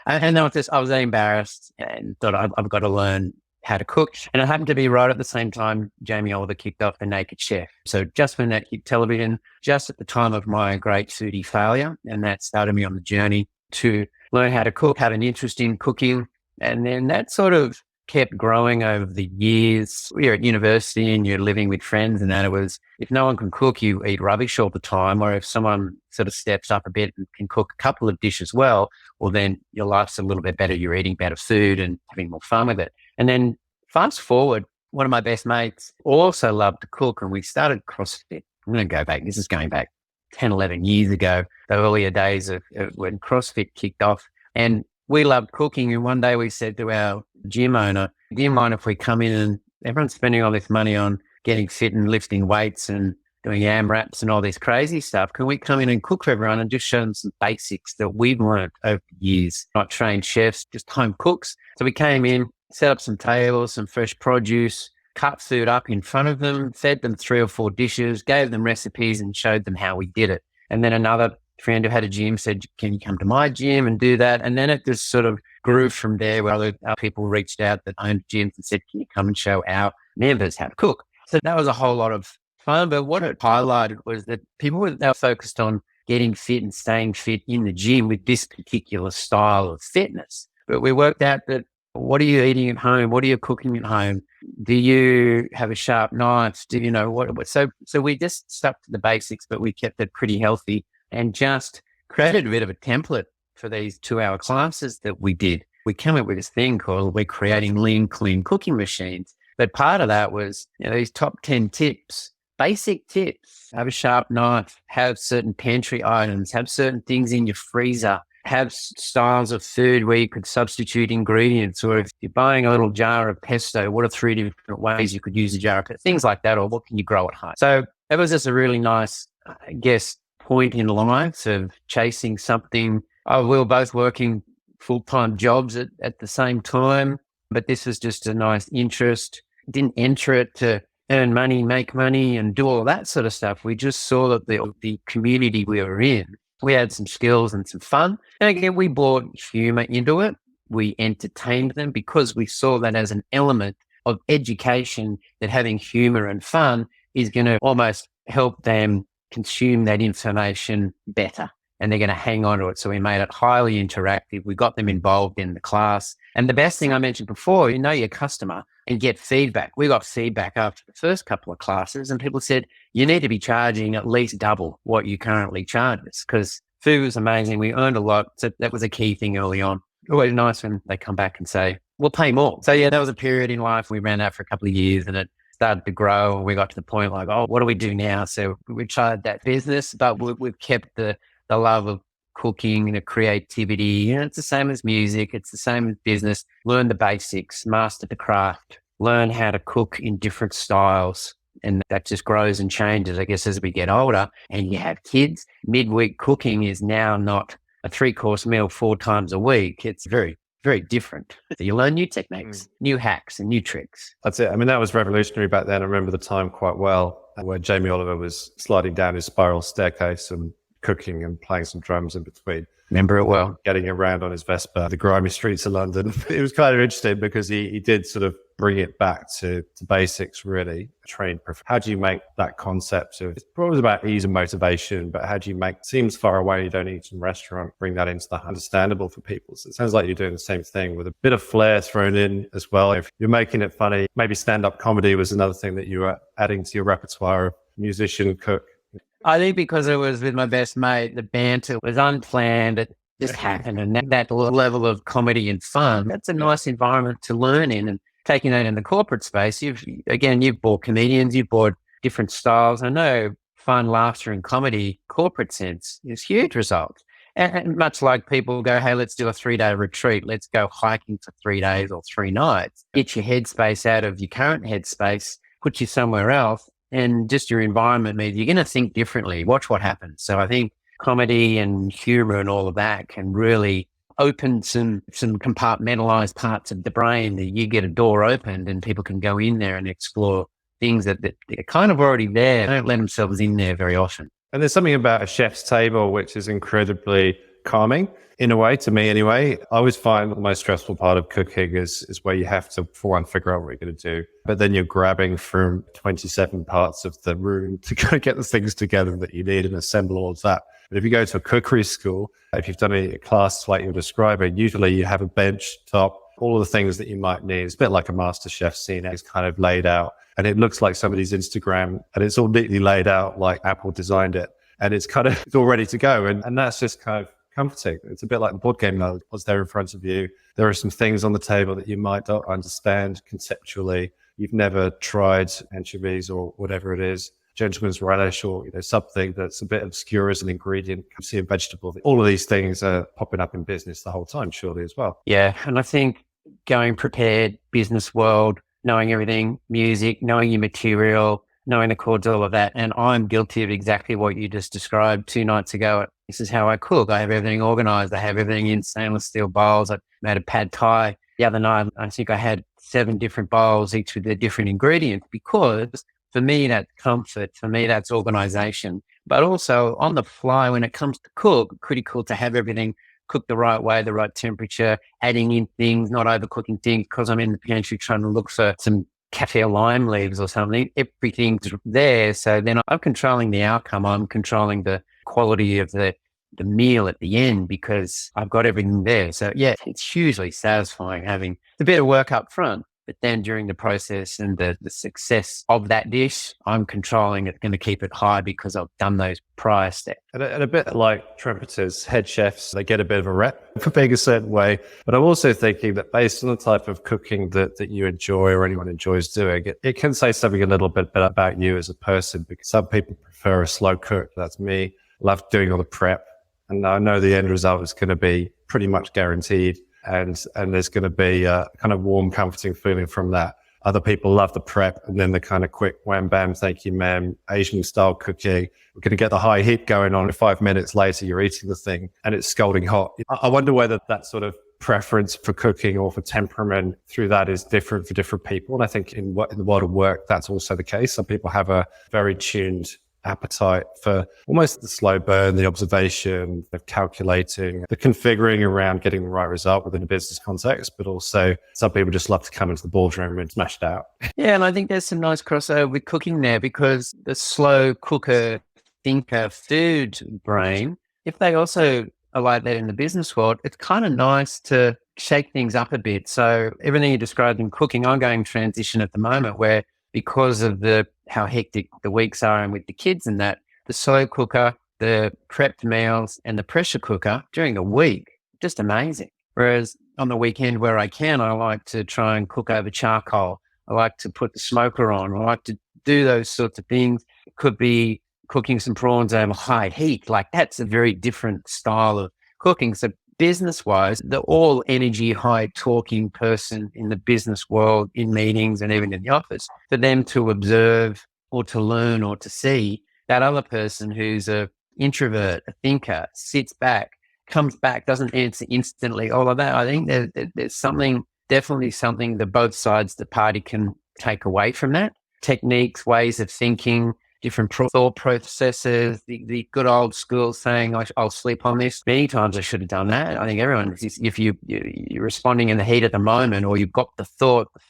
And then I was embarrassed and thought I've got to learn how to cook. And it happened to be right at the same time Jamie Oliver kicked off The Naked Chef. So just when that hit television, just at the time of my great foodie failure, and that started me on the journey to learn how to cook, have an interest in cooking. And then that sort of kept growing over the years. You're at university and you're living with friends, and that it was, if no one can cook, you eat rubbish all the time. Or if someone sort of steps up a bit and can cook a couple of dishes well, then your life's a little bit better. You're eating better food and having more fun with it. And then fast forward, one of my best mates also loved to cook, and we started CrossFit. I'm going to go back. This is going back 10, 11 years ago, the earlier days of when CrossFit kicked off. And we loved cooking. And one day we said to our gym owner, do you mind if we come in, and everyone's spending all this money on getting fit and lifting weights and doing AMRAPs and all this crazy stuff. Can we come in and cook for everyone and just show them some basics that we've learned over the years? Not trained chefs, just home cooks. So we came in, set up some tables, some fresh produce, cut food up in front of them, fed them 3 or 4 dishes, gave them recipes and showed them how we did it. And then another friend who had a gym said, can you come to my gym and do that? And then it just sort of grew from there, where other people reached out that owned gyms and said, can you come and show our members how to cook? So that was a whole lot of fun. But what it highlighted was that people were now focused on getting fit and staying fit in the gym with this particular style of fitness. But we worked out that, what are you eating at home? What are you cooking at home? Do you have a sharp knife? Do you know what? So we just stuck to the basics, but we kept it pretty healthy and just created a bit of a template for these 2-hour classes that we did. We came up with this thing called, we're creating lean, clean cooking machines. But part of that was, these top 10 tips, basic tips: have a sharp knife, have certain pantry items, have certain things in your freezer, have styles of food where you could substitute ingredients, or if you're buying a little jar of pesto, what are 3 different ways you could use a jar of pesto, things like that, or what can you grow at home? So it was just a really nice, I guess, point in life of chasing something. We were both working full-time jobs at the same time, but this was just a nice interest. Didn't enter it to earn money, make money, and do all that sort of stuff. We just saw that the community we were in, we had some skills and some fun. And again, we brought humor into it. We entertained them because we saw that as an element of education, that having humor and fun is going to almost help them consume that information better, and they're going to hang on to it. So we made it highly interactive. We got them involved in the class. And the best thing I mentioned before, you know your customer and get feedback. We got feedback after the first couple of classes, and people said, you need to be charging at least double what you currently charge us, because food was amazing. We earned a lot. So that was a key thing early on. Always nice when they come back and say, we'll pay more. So yeah, that was a period in life. We ran that for a couple of years, and it started to grow. We got to the point like, what do we do now? So we tried that business, but we've kept the love of cooking, the creativity. It's the same as music. It's the same as business. Learn the basics, master the craft, learn how to cook in different styles. And that just grows and changes, I guess, as we get older and you have kids. Midweek cooking is now not a 3-course meal 4 times a week. It's very, very different. So you learn new techniques, new hacks and new tricks. That's it. I mean, that was revolutionary back then. I remember the time quite well where Jamie Oliver was sliding down his spiral staircase and cooking and playing some drums in between. Remember it well. Getting around on his Vespa, the grimy streets of London. It was kind of interesting because he did sort of bring it back to basics, really. How do you make that concept of, it's probably about ease and motivation, but how do you make, seems far away, you don't eat in a restaurant, bring that into the understandable for people. So it sounds like you're doing the same thing with a bit of flair thrown in as well. If you're making it funny, maybe stand-up comedy was another thing that you were adding to your repertoire of musician, cook. I think because it was with my best mate, the banter was unplanned. It just happened. And that level of comedy and fun, that's a nice environment to learn in. And taking that in the corporate space, you've bought comedians, you've bought different styles. I know fun, laughter and comedy, corporate sense, is huge results. And much like people go, hey, let's do a 3-day retreat. Let's go hiking for 3 days or 3 nights. Get your headspace out of your current headspace, put you somewhere else. And just your environment means you're going to think differently. Watch what happens. So I think comedy and humor and all of that can really open some compartmentalized parts of the brain that you get a door opened and people can go in there and explore things that are kind of already there. They don't let themselves in there very often. And there's something about a chef's table which is incredibly calming, in a way, to me anyway. I always find the most stressful part of cooking is where you have to, for one, figure out what you're going to do. But then you're grabbing from 27 parts of the room to go get the things together that you need and assemble all of that. But if you go to a cookery school, if you've done a class like you're describing, usually you have a bench top, all of the things that you might need. It's a bit like a master chef scene. It's kind of laid out and it looks like somebody's Instagram and it's all neatly laid out like Apple designed it. And it's kind of, it's all ready to go. And that's just kind of comforting. It's a bit like the board game mode. What's there in front of you? There are some things on the table that you might not understand conceptually. You've never tried anchovies or whatever it is, gentleman's relish, or something that's a bit obscure as an ingredient. You see a vegetable. All of these things are popping up in business the whole time, surely as well. Yeah, and I think going prepared, business world, knowing everything, music, knowing your material, knowing the chords, all of that. And I'm guilty of exactly what you just described 2 nights ago. This is how I cook. I have everything organized. I have everything in stainless steel bowls. I made a pad thai the other night. I think I had 7 different bowls, each with their different ingredients, because for me, that's comfort. For me, that's organization. But also on the fly, when it comes to cook, critical to have everything cooked the right way, the right temperature, adding in things, not overcooking things, because I'm in the pantry trying to look for some kaffir lime leaves or something. Everything's there. So then I'm controlling the outcome. I'm controlling the quality of the meal at the end because I've got everything there. So yeah, it's hugely satisfying having a bit of work up front. But then during the process and the success of that dish, I'm controlling it, going to keep it high because I've done those prior steps. And a bit like trumpeters, head chefs, they get a bit of a rep for being a certain way. But I'm also thinking that based on the type of cooking that you enjoy or anyone enjoys doing, it can say something a little bit about you as a person, because some people prefer a slow cook. That's me. Love doing all the prep. And I know the end result is going to be pretty much guaranteed. And there's going to be a kind of warm, comforting feeling from that. Other people love the prep and then the kind of quick wham, bam, thank you, ma'am, Asian style cooking. We're going to get the high heat going on. 5 minutes later, you're eating the thing and it's scalding hot. I wonder whether that sort of preference for cooking or for temperament through that is different for different people. And I think in the world of work, that's also the case. Some people have a very tuned appetite for almost the slow burn, the observation, the calculating, the configuring around getting the right result within a business context, but also some people just love to come into the boardroom and smash it out. Yeah, and I think there's some nice crossover with cooking there, because the slow cooker, thinker, food brain, if they also are like that in the business world, it's kind of nice to shake things up a bit. So everything you described in cooking, I'm going transition at the moment where, because of how hectic the weeks are and with the kids and that, the slow cooker, the prepped meals and the pressure cooker during the week, just amazing. Whereas on the weekend where I can, I like to try and cook over charcoal. I like to put the smoker on. I like to do those sorts of things. It could be cooking some prawns over high heat. Like that's a very different style of cooking. So business-wise, the all energy, high talking person in the business world, in meetings and even in the office, for them to observe or to learn or to see that other person who's a introvert, a thinker, sits back, comes back, doesn't answer instantly, all of that. I think there's something, definitely something that both sides of the party can take away from that. Techniques, ways of thinking, different thought processes, the good old school saying, I'll sleep on this. Many times I should have done that. I think everyone, if you're responding in the heat of the moment, or you've got the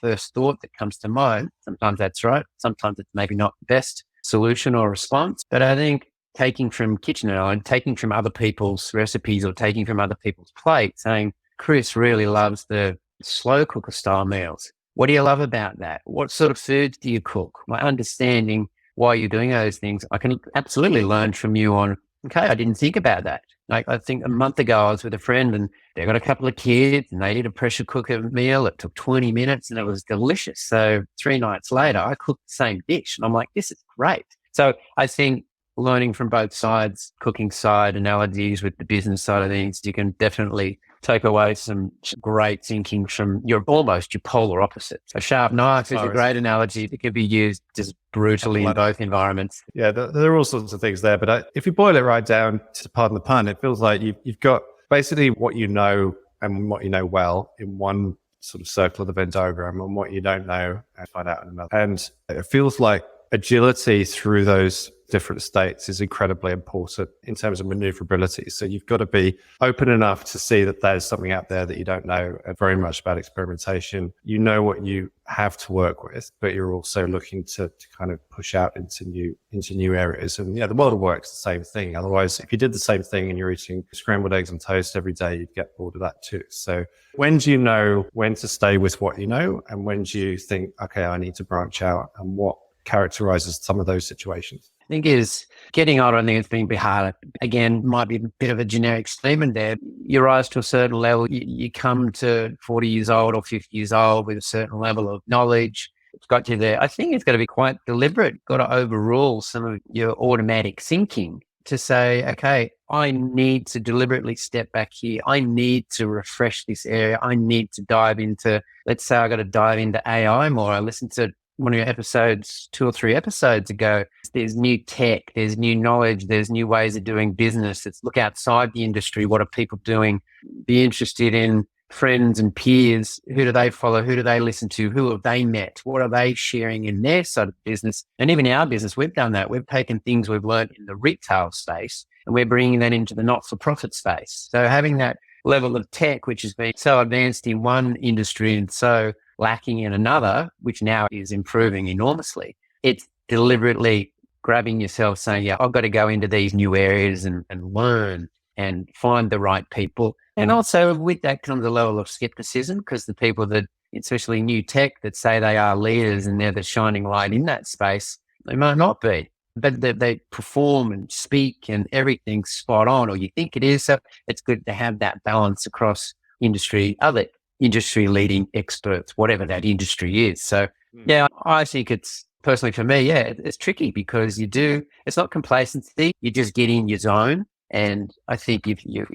first thought that comes to mind, sometimes that's right. Sometimes it's maybe not the best solution or response. But I think taking from kitchen and taking from other people's recipes or taking from other people's plates, saying, Chris really loves the slow cooker style meals. What do you love about that? What sort of foods do you cook? My understanding why you're doing those things, I can absolutely learn from you on, okay, I didn't think about that. Like I think a month ago I was with a friend and they got a couple of kids and they did a pressure cooker meal. It took 20 minutes and it was delicious. So 3 nights later, I cooked the same dish and I'm like, this is great. So I think learning from both sides, cooking side analogies with the business side of things, you can definitely take away some great thinking from your polar opposites. A sharp knife is a great analogy that can be used just brutally in both environments. Yeah, there are all sorts of things there. But if you boil it right down, to pardon the pun, it feels like you've got basically what you know and what you know well in one sort of circle of the Venn diagram, and what you don't know and find out in another. And it feels like agility through those different states is incredibly important in terms of maneuverability. So you've got to be open enough to see that there's something out there that you don't know, and very much about experimentation. You know what you have to work with, but you're also looking to kind of push out into new areas. And yeah, the world of work's the same thing. Otherwise, if you did the same thing and you're eating scrambled eggs and toast every day, you'd get bored of that too. So when do you know when to stay with what you know, and when do you think, okay, I need to branch out, and what characterizes some of those situations? I think is getting older, I think it's been a bit harder. Again, might be a bit of a generic statement there. You rise to a certain level, you come to 40 years old or 50 years old with a certain level of knowledge. It's got you there. I think it's got to be quite deliberate. Got to overrule some of your automatic thinking to say, okay, I need to deliberately step back here. I need to refresh this area. I need to dive into, let's say I got to dive into AI more. I listened to one of your episodes 2 or 3 episodes ago. There's new tech, there's new knowledge, there's new ways of doing business. Let's look outside the industry. What are people doing? Be interested in friends and peers. Who do they follow? Who do they listen to? Who have they met? What are they sharing in their side of business? And even our business, we've done that. We've taken things we've learned in the retail space and we're bringing that into the not-for-profit space. So having that level of tech, which has been so advanced in one industry and so lacking in another, which now is improving enormously, it's deliberately grabbing yourself saying, yeah, I've got to go into these new areas and learn and find the right people. And also with that comes a level of skepticism, because the people that, especially new tech, that say they are leaders and they're the shining light in that space, they might not be. But they perform and speak and everything's spot on, or you think it is. So it's good to have that balance across industry, other industry leading experts, whatever that industry is. So yeah, I think it's personally for me, yeah, it's tricky because it's not complacency. You just get in your zone. And I think if you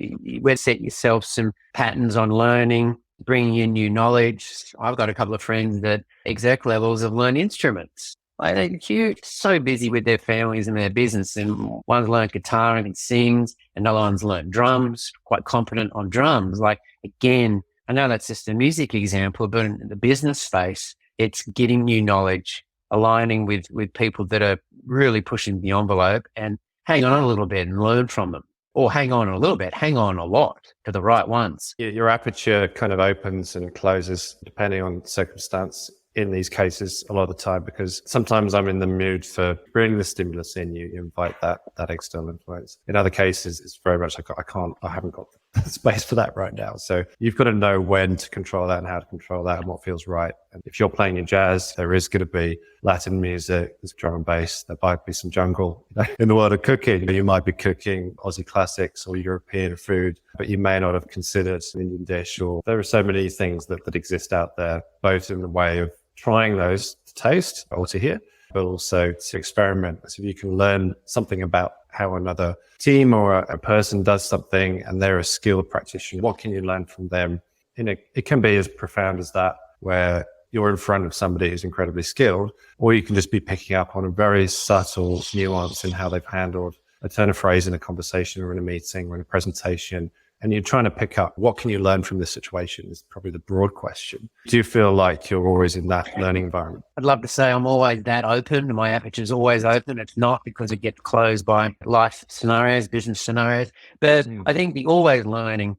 set yourself some patterns on learning, bringing in new knowledge. I've got a couple of friends that exec levels have learned instruments. Like they're so busy with their families and their business, and one's learned guitar and sings, another one's learned drums, quite competent on drums. Like, again, I know that's just a music example, but in the business space, it's getting new knowledge, aligning with people that are really pushing the envelope, and hang on a little bit and learn from them. Or hang on a little bit, hang on a lot to the right ones. Your aperture kind of opens and closes depending on circumstance in these cases a lot of the time, because sometimes I'm in the mood for bringing the stimulus in. You invite that external influence. In other cases, it's very much like I haven't got the space for that right now. So you've got to know when to control that and how to control that and what feels right. And if you're playing in jazz, there is going to be Latin music, there's drum and bass, there might be some jungle. In the world of cooking, you might be cooking Aussie classics or European food, but you may not have considered an Indian dish. Or there are so many things that exist out there, both in the way of trying those to taste or to hear, but also to experiment. So if you can learn something about how another team or a person does something and they're a skilled practitioner, what can you learn from them? It can be as profound as that, where you're in front of somebody who's incredibly skilled, or you can just be picking up on a very subtle nuance in how they've handled a turn of phrase in a conversation or in a meeting or in a presentation. And you're trying to pick up what can you learn from this situation is probably the broad question. Do you feel like you're always in that learning environment? I'd love to say I'm always that open. My aperture is always open. It's not, because it gets closed by life scenarios, business scenarios. But I think the always learning,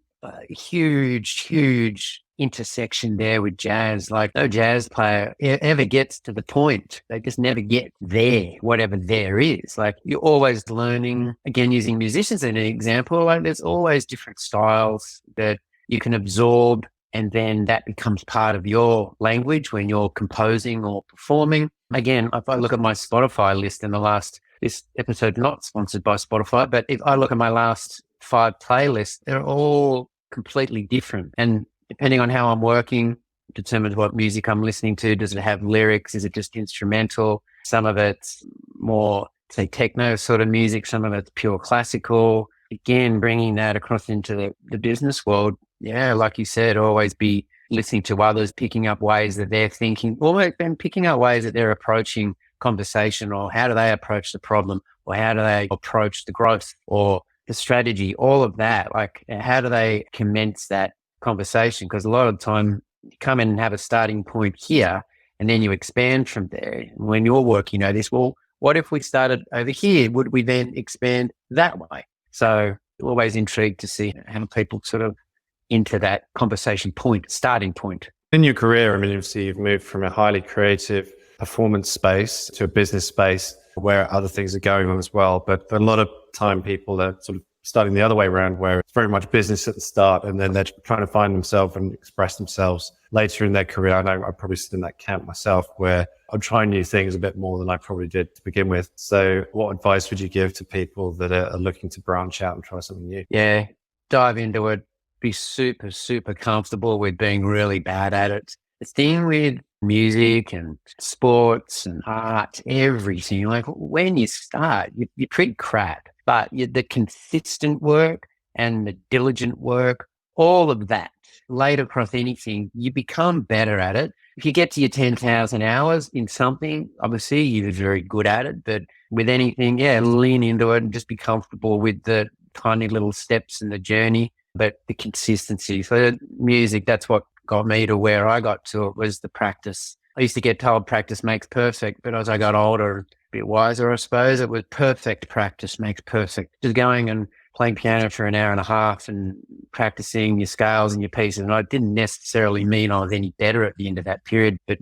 huge intersection there with jazz. Like no jazz player ever gets to the point. They just never get there, whatever there is. Like you're always learning. Again, using musicians as an example, like there's always different styles that you can absorb, and then that becomes part of your language when you're composing or performing. Again, if I look at my Spotify list this episode not sponsored by Spotify, but if I look at my last 5 playlists, they're all completely different. And depending on how I'm working, determines what music I'm listening to. Does it have lyrics? Is it just instrumental? Some of it's more, say, techno sort of music. Some of it's pure classical. Again, bringing that across into the business world. Yeah, like you said, always be listening to others, picking up ways that they're thinking, and picking up ways that they're approaching conversation, or how do they approach the problem, or how do they approach the growth or the strategy, all of that. Like, how do they commence that conversation? Because a lot of the time you come in and have a starting point here, and then you expand from there. When you're working, this, well, what if we started over here? Would we then expand that way? So always intrigued to see how people sort of into that conversation point, starting point. In your career, obviously you've moved from a highly creative performance space to a business space where other things are going on as well. But a lot of time people are sort of starting the other way around, where it's very much business at the start, and then they're trying to find themselves and express themselves later in their career. I know I probably sit in that camp myself, where I'm trying new things a bit more than I probably did to begin with. So what advice would you give to people that are looking to branch out and try something new? Yeah, dive into it. Be super comfortable with being really bad at it. The thing with music and sports and art, everything, like when you start, you're pretty crap, but the consistent work and the diligent work, all of that laid across anything, you become better at it. If you get to your 10,000 hours in something, obviously you're very good at it, but with anything, lean into it and just be comfortable with the tiny little steps in the journey, but the consistency. So music, that's what got me to where I got to. It was the practice. I used to get told practice makes perfect, but as I got older, a bit wiser, I suppose, it was perfect practice makes perfect. Just going and playing piano for an hour and a half and practicing your scales and your pieces. And I didn't necessarily mean I was any better at the end of that period, but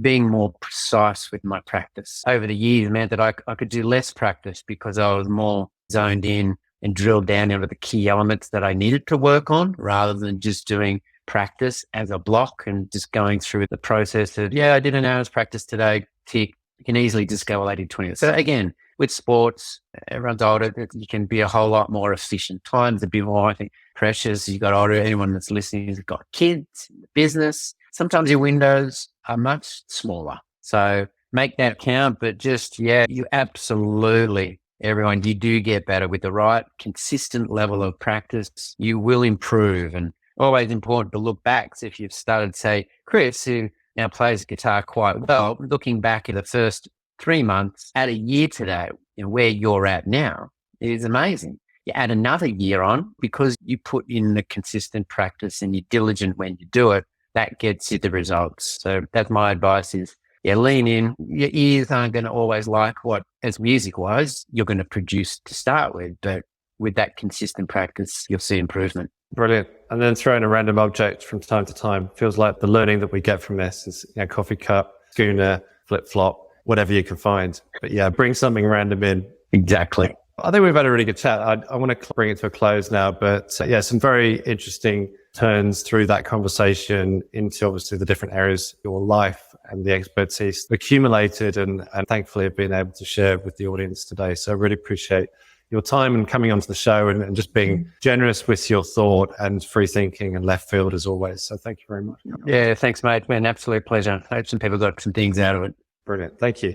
being more precise with my practice over the years meant that I could do less practice because I was more zoned in and drilled down into the key elements that I needed to work on, rather than just doing practice as a block and just going through the process of, I did an hour's practice today, tick. You can easily just go, well, I did 20. So again, with sports, everyone's older, you can be a whole lot more efficient. Time's a bit more, I think, precious. You got older, anyone that's listening has got kids, business. Sometimes your windows are much smaller. So make that count, but just, you absolutely, everyone, you do get better with the right consistent level of practice. You will improve, and always important to look back. So if you've started, say, Chris, who now plays guitar quite well, looking back at the first 3 months, at a year today, where you're at now is amazing. You add another year on because you put in the consistent practice and you're diligent when you do it, that gets you the results. So that's my advice is, lean in. Your ears aren't going to always like what, as music-wise, you're going to produce to start with, but with that consistent practice, you'll see improvement. Brilliant. And then throwing a random object from time to time feels like the learning that we get from this is coffee cup, schooner, flip-flop, whatever you can find. But bring something random in. Exactly. I think we've had a really good chat. I want to bring it to a close now, but some very interesting turns through that conversation into obviously the different areas of your life and the expertise accumulated and thankfully have been able to share with the audience today. So I really appreciate your time and coming onto the show and just being generous with your thought and free thinking and left field as always. So thank you very much. Yeah, thanks, mate. An absolute pleasure. I hope some people got some things out of it. Brilliant. Thank you.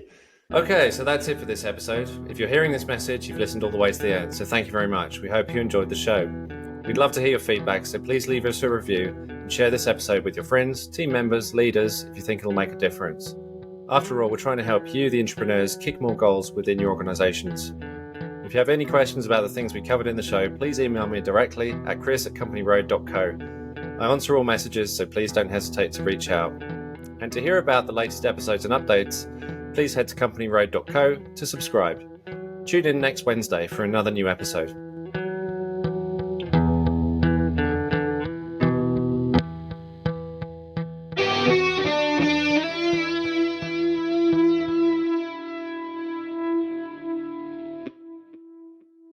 Okay, so that's it for this episode. If you're hearing this message, you've listened all the way to the end, so thank you very much. We hope you enjoyed the show. We'd love to hear your feedback, so please leave us a review and share this episode with your friends, team members, leaders, if you think it'll make a difference. After all, we're trying to help you, the entrepreneurs, kick more goals within your organizations. If you have any questions about the things we covered in the show, please email me directly at chris@companyroad.co. I answer all messages, so please don't hesitate to reach out. And to hear about the latest episodes and updates, please head to companyroad.co to subscribe. Tune in next Wednesday for another new episode.